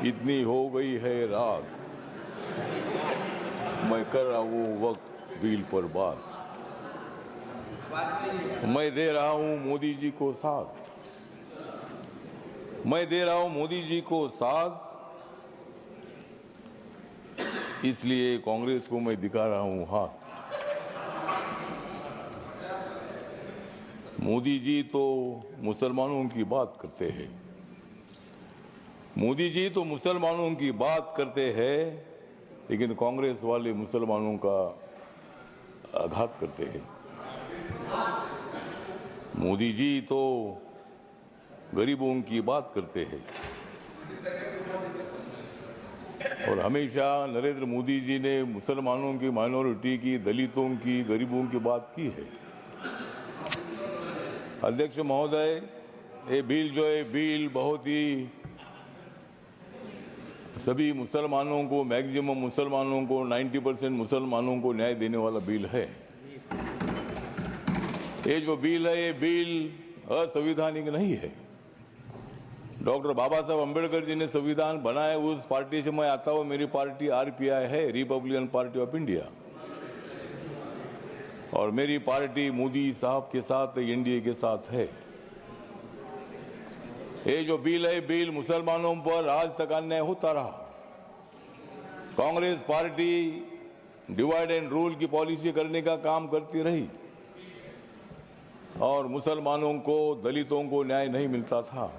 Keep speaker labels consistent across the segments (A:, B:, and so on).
A: इतनी हो गई है रात, मैं कर रहा हूँ वक्त बिल पर बात। मैं दे रहा हूँ मोदी जी को साथ, मैं दे रहा हूँ मोदी जी को साथ, इसलिए कांग्रेस को मैं दिखा रहा हूँ हाथ। मोदी जी तो मुसलमानों की बात करते हैं, मोदी जी तो मुसलमानों की बात करते हैं, लेकिन कांग्रेस वाले मुसलमानों का आघात करते हैं। मोदी जी तो गरीबों की बात करते हैं और हमेशा नरेंद्र मोदी जी ने मुसलमानों की, माइनॉरिटी की, दलितों की, गरीबों की बात की है। अध्यक्ष महोदय, ये बिल जो है बिल बहुत ही सभी मुसलमानों को, मैक्सिमम मुसलमानों को, 90% मुसलमानों को न्याय देने वाला बिल है। ये जो बिल है ये बिल असंवैधानिक नहीं है। डॉक्टर बाबा साहब अम्बेडकर जी ने संविधान बनाया, उस पार्टी से मैं आता हूं। मेरी पार्टी आरपीआई है, रिपब्लिकन पार्टी ऑफ इंडिया, और मेरी पार्टी मोदी साहब के साथ, एनडीए के साथ है। ये जो बिल है बिल मुसलमानों पर आज तक अन्याय होता रहा। Congress party divide and rule की पॉलिसी करने का काम करती रही और मुसलमानों को, दलितों को न्याय नहीं मिलता था।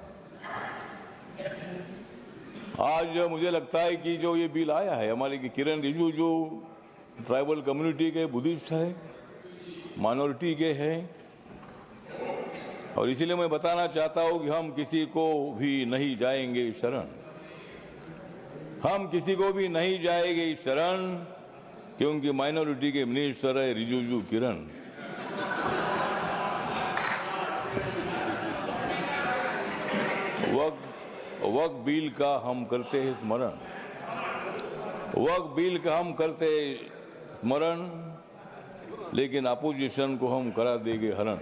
A: आज मुझे लगता है कि जो ये बिल आया है, हमारे किरण रिजिजू जो ट्राइबल कम्युनिटी के बुद्धिस्ट है, माइनॉरिटी के हैं, और इसीलिए मैं बताना चाहता हूं कि हम किसी को भी नहीं जाएंगे शरण, हम किसी को भी नहीं जाएंगे शरण, क्योंकि माइनॉरिटी के मिनिस्टर है रिजिजू किरण। वक्फ बिल का हम करते हैं स्मरण, वक्फ बिल का हम करते हैं स्मरण, लेकिन अपोजिशन को हम करा देंगे हरण।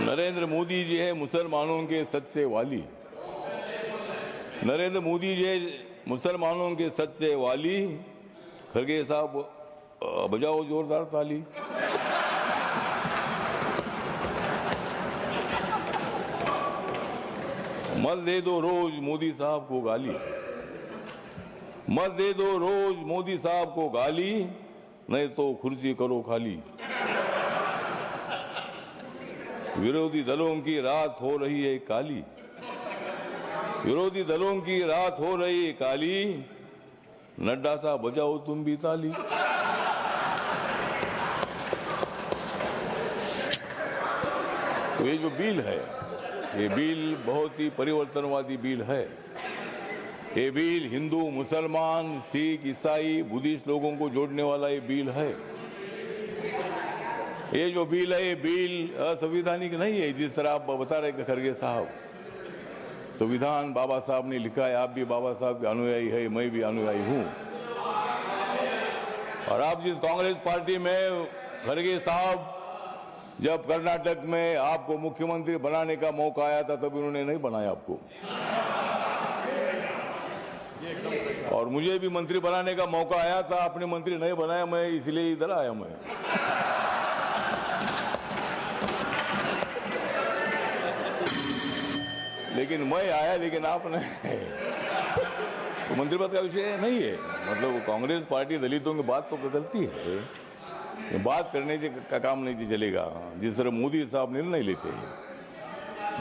A: नरेंद्र मोदी जी है मुसलमानों के सच्चे वाली, नरेंद्र मोदी जी है मुसलमानों के सच्चे वाली। खरगे साहब बजाओ जोरदार ताली। मत दे दो रोज मोदी साहब को गाली, मत दे दो रोज मोदी साहब को गाली, नहीं तो कुर्सी करो खाली। विरोधी दलों की रात हो रही है काली, विरोधी दलों की रात हो रही है काली, नड्डा साहब बजाओ तुम भी ताली। तो ये जो बिल है, ये बिल बहुत ही परिवर्तनवादी बिल है। ये बिल हिंदू, मुसलमान, सिख, ईसाई, बुद्धिस्ट लोगों को जोड़ने वाला ये बिल है। ये जो बिल है ये बिल असंवैधानिक नहीं है, जिस तरह आप बता रहे खरगे साहब। संविधान बाबा साहब ने लिखा है, आप भी बाबा साहब के अनुयायी है, मैं भी अनुयायी हूं। और आप जिस कांग्रेस पार्टी में, खरगे साहब, जब कर्नाटक में आपको मुख्यमंत्री बनाने का मौका आया था तब उन्होंने नहीं बनाया आपको, और मुझे भी मंत्री बनाने का मौका आया था, आपने मंत्री नहीं बनाया, मैं इसलिए इधर आया। मैं लेकिन मैं आया, लेकिन आपने तो मंत्री पद का विषय नहीं है। मतलब कांग्रेस पार्टी दलितों की बात तो करती है, बात करने से का काम नहीं चलेगा। जिस तरह मोदी साहब निर्णय लेते हैं,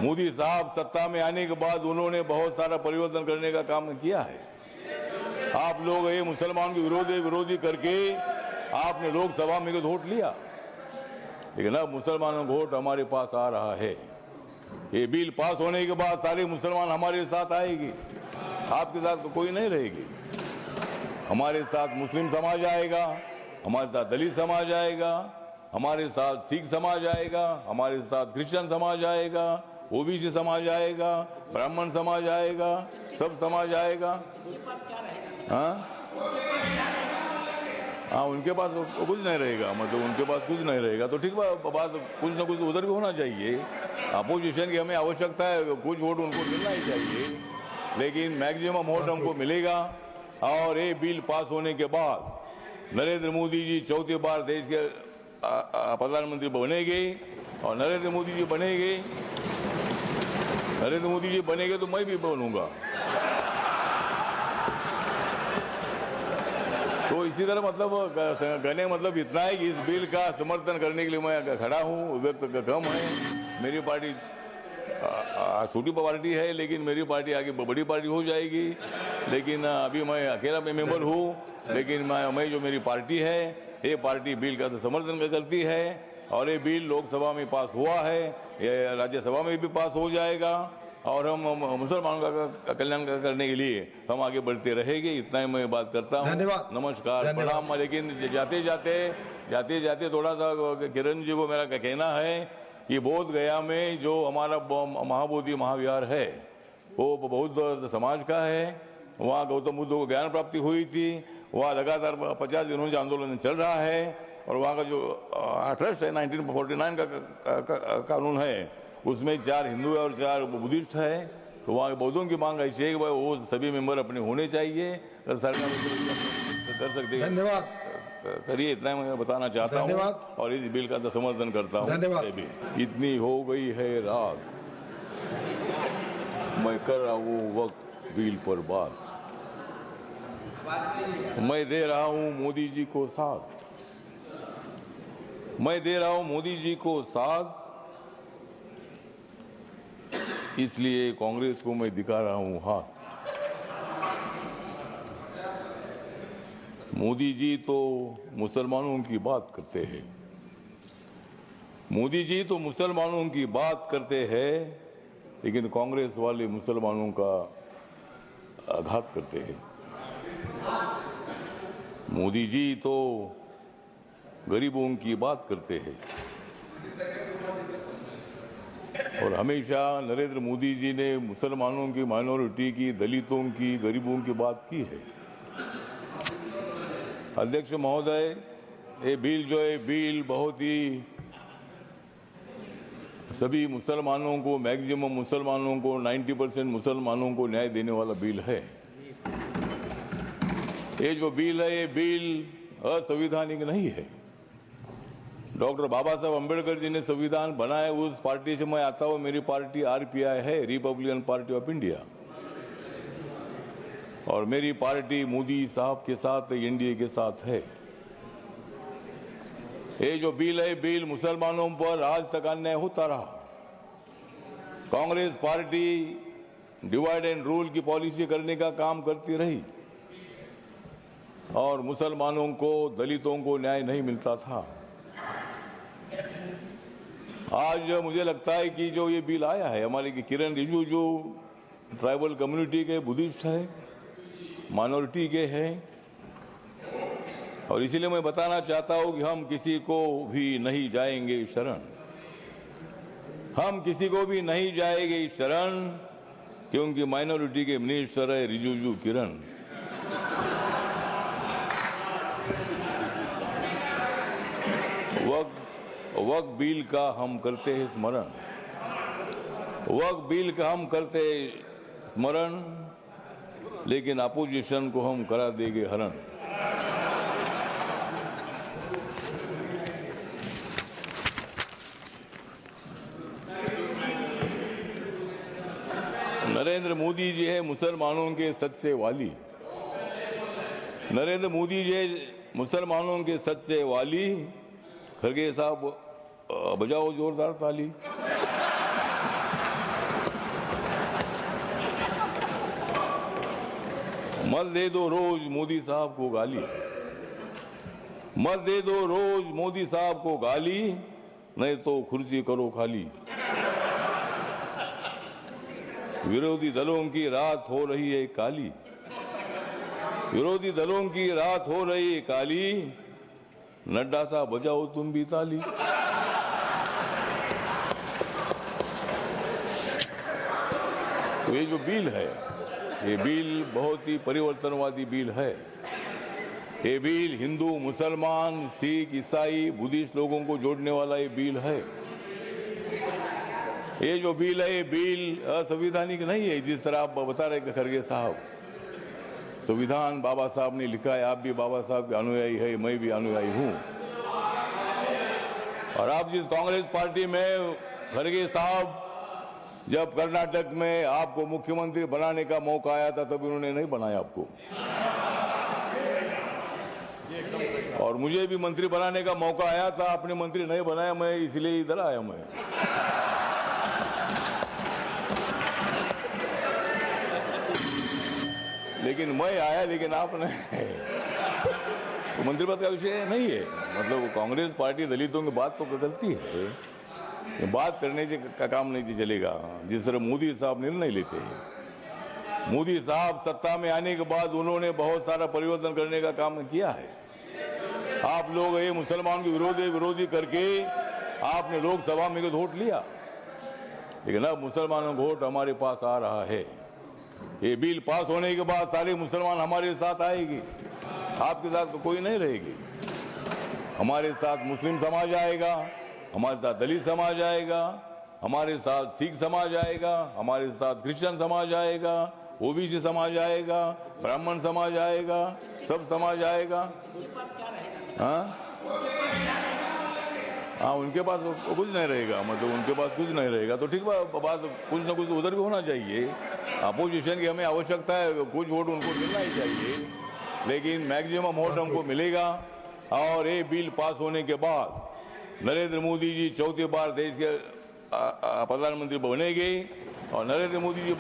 A: मोदी साहब सत्ता में आने के बाद उन्होंने बहुत सारा परिवर्तन करने का काम किया है। आप लोग ये मुसलमान के विरोधी करके आपने लोकसभा में वोट लिया, लेकिन अब मुसलमानों का वोट हमारे पास आ रहा है। ये बिल पास होने के बाद सारे मुसलमान हमारे साथ आएगी, आपके साथ कोई नहीं रहेगी। हमारे साथ मुस्लिम समाज आएगा, हमारे साथ दलित समाज आएगा, हमारे साथ सिख समाज आएगा, हमारे साथ क्रिश्चियन समाज आएगा, ओबीसी समाज आएगा, ब्राह्मण समाज आएगा, सब समाज आएगा। हाँ, हाँ, उनके पास कुछ नहीं रहेगा, मतलब उनके पास कुछ नहीं रहेगा तो ठीक बात, कुछ ना कुछ उधर भी होना चाहिए। अपोजिशन की हमें आवश्यकता है, कुछ वोट उनको मिलना ही चाहिए, लेकिन मैक्सिमम वोट हमको मिलेगा। और ये बिल पास होने के बाद नरेंद्र मोदी जी चौथी बार देश के प्रधानमंत्री बनेंगे, और नरेंद्र मोदी जी बनेंगे तो मैं भी बनूंगा। तो इसी तरह मतलब कहने का मतलब इतना है कि इस बिल का समर्थन करने के लिए मैं खड़ा हूँ। व्यक्त कम है, मेरी पार्टी छोटी पार्टी है, लेकिन मेरी पार्टी आगे बड़ी पार्टी हो जाएगी। लेकिन अभी मैं अकेला मेंबर हूँ, लेकिन मैं जो मेरी पार्टी है, ये पार्टी बिल का समर्थन करती है, और ये बिल लोकसभा में पास हुआ है, ये राज्यसभा में भी पास हो जाएगा, और हम मुसलमानों का कल्याण करने के लिए हम आगे बढ़ते रहेंगे। इतना ही मैं बात करता हूँ।
B: धन्यवाद,
A: नमस्कार, प्रणाम। लेकिन जाते जाते थोड़ा सा किरण जी को मेरा कहना है कि बोध गया में जो हमारा महाबोधि महाविहार है, वो बौद्ध समाज का है। वहाँ गौतम बुद्ध को ज्ञान प्राप्ति हुई थी। वहाँ लगातार 50 दिनों से आंदोलन चल रहा है, और वहाँ का जो ट्रस्ट है 1949 का कानून है, उसमें 4 हिंदू और 4 बुद्धिस्ट है। तो वहाँ बौद्धों की मांग ऐसी है कि भाई वो सभी मेंबर अपने होने चाहिए, अगर सरकार कर सकते हैं।
B: धन्यवाद,
A: करिए, इतना मैं बताना चाहता हूँ, और इस बिल का समर्थन करता हूँ।
B: धन्यवाद।
A: इतनी हो गई है रात, मैं कर रहा हूँ वक्त बिल पर बात। मैं दे रहा हूँ मोदी जी को साथ, मैं दे रहा हूँ मोदी जी को साथ, इसलिए कांग्रेस को मैं दिखा रहा हूँ हाथ। मोदी जी तो मुसलमानों की बात करते हैं, मोदी जी तो मुसलमानों की बात करते हैं, लेकिन कांग्रेस वाले मुसलमानों का आघात करते हैं। मोदी जी तो गरीबों की बात करते हैं, और हमेशा नरेंद्र मोदी जी ने मुसलमानों की, माइनॉरिटी की, दलितों की, गरीबों की बात की है। अध्यक्ष महोदय, ये बिल जो है, बिल बहुत ही सभी मुसलमानों को, मैक्सिमम मुसलमानों को, 90% मुसलमानों को न्याय देने वाला बिल है। ये जो बिल है, ये बिल असंवैधानिक नहीं है। डॉक्टर बाबा साहब अम्बेडकर जी ने संविधान बनाया, उस पार्टी से मैं आता हूँ। मेरी पार्टी RPI है, रिपब्लिकन पार्टी ऑफ इंडिया, और मेरी पार्टी मोदी साहब के साथ, NDA के साथ है। ये जो बिल है, बिल मुसलमानों पर आज तक अन्याय होता रहा। Congress party divide and rule की पॉलिसी करने का काम करती रही, और मुसलमानों को, दलितों को न्याय नहीं मिलता था। आज मुझे लगता है कि जो ये बिल आया है, हमारे किरण रिजिजू जो ट्राइबल कम्युनिटी के बुद्धिस्ट है, माइनॉरिटी के हैं, और इसीलिए मैं बताना चाहता हूं कि हम किसी को भी नहीं जाएंगे शरण, हम किसी को भी नहीं जाएंगे शरण, क्योंकि माइनॉरिटी के मिनिस्टर है रिजिजू किरण। वक्फ बिल का हम करते हैं स्मरण, वक्फ बिल का हम करते हैं स्मरण, लेकिन अपोजिशन को हम करा देंगे हरण। नरेंद्र मोदी जी है मुसलमानों के सच्चे वाली, नरेंद्र मोदी जी है मुसलमानों के सच्चे वाली। खड़गे साहब बजाओ जोरदार ताली। मत दे दो रोज मोदी साहब को गाली, मत दे दो रोज मोदी साहब को गाली, नहीं तो कुर्सी करो खाली। विरोधी दलों की रात हो रही है काली, विरोधी दलों की रात हो रही है काली, नड्डा साहब बजाओ तुम भी ताली। तो ये जो बिल है, ये बिल बहुत ही परिवर्तनवादी बिल है। ये बिल हिंदू, मुसलमान, सिख, ईसाई, बुद्धिस्ट लोगों को जोड़ने वाला ये बिल है। ये जो बिल है, ये बिल असंवैधानिक नहीं है, जिस तरह आप बता रहे खड़गे साहब। संविधान बाबा साहब ने लिखा है, आप भी बाबा साहब के अनुयायी है, मैं भी अनुयायी हूं। और आप जिस कांग्रेस पार्टी में खड़गे साहब, जब कर्नाटक में आपको मुख्यमंत्री बनाने का मौका आया था, तब उन्होंने नहीं बनाया आपको, और मुझे भी मंत्री बनाने का मौका आया था, आपने मंत्री नहीं बनाया, मैं इसलिए इधर आया। मैं लेकिन मैं आया, लेकिन आपने तो मंत्री पद का विषय नहीं है। मतलब कांग्रेस पार्टी दलितों की बात तो गलती है, बात करने से का काम नहीं चलेगा। जिस तरह मोदी साहब निर्णय लेते हैं, मोदी साहब सत्ता में आने के बाद उन्होंने बहुत सारा परिवर्तन करने का काम किया है। आप लोग ये मुसलमान के विरोधी करके आपने लोकसभा में वोट लिया, लेकिन अब मुसलमानों का वोट हमारे पास आ रहा है। ये बिल पास होने के बाद सारे मुसलमान हमारे साथ आएगी, आपके साथ कोई नहीं रहेगी। हमारे साथ मुस्लिम समाज आएगा, हमारे साथ दलित समाज आएगा, हमारे साथ सिख समाज आएगा, हमारे साथ क्रिश्चियन समाज आएगा, ओबीसी समाज आएगा, ब्राह्मण समाज आएगा, सब समाज आएगा। हाँ, उनके पास कुछ नहीं रहेगा, मतलब उनके पास कुछ नहीं रहेगा तो ठीक बात, कुछ ना कुछ उधर भी होना चाहिए। अपोजिशन की हमें आवश्यकता है, कुछ वोट उनको मिलना ही चाहिए, लेकिन मैक्सिमम वोट हमको मिलेगा। और ये बिल पास होने के बाद नरेंद्र मोदी जी चौथी बार देश के प्रधानमंत्री बनेंगे, और नरेंद्र मोदी जी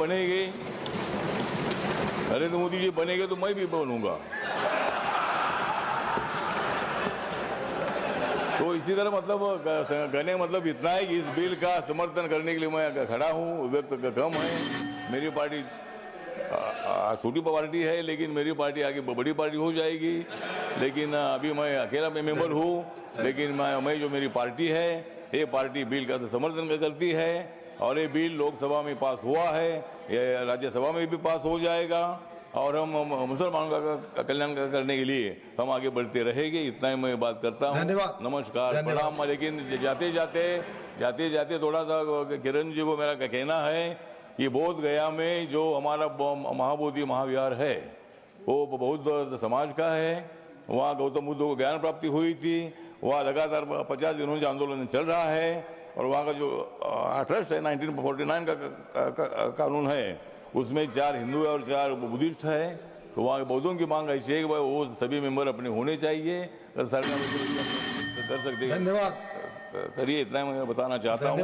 A: बनेंगे तो मैं भी बनूंगा। तो इसी तरह मतलब कहने मतलब इतना है कि इस बिल का समर्थन करने के लिए मैं खड़ा हूँ। व्यक्त कम है, मेरी पार्टी छोटी पार्टी है, लेकिन मेरी पार्टी आगे बड़ी पार्टी हो जाएगी। लेकिन अभी मैं अकेला मेंबर हूँ, लेकिन मैं जो मेरी पार्टी है, ये पार्टी बिल का समर्थन करती है। और ये बिल लोकसभा में पास हुआ है, ये राज्यसभा में भी पास हो जाएगा, और हम मुसलमानों का कल्याण करने के लिए हम आगे बढ़ते रहेंगे। इतना ही मैं बात करता हूँ। धन्यवाद, नमस्कार, प्रणाम। लेकिन जाते जाते थोड़ा सा किरण जी को मेरा कहना है कि बोध गया में जो हमारा महाबोधि महाविहार है, वो बौद्ध समाज का है। वहाँ गौतम बुद्ध को ज्ञान प्राप्ति हुई थी। वहाँ लगातार 50 दिनों से आंदोलन चल रहा है, और वहाँ का जो ट्रस्ट है 1949 का कानून है, उसमें 4 हिंदू और 4 बुद्धिस्ट है। तो वहाँ के बौद्धों की मांग ऐसी है कि भाई वो सभी मेंबर अपने होने चाहिए, अगर सरकार कर सकती है। धन्यवाद, करिए, इतना मैं बताना चाहता हूँ।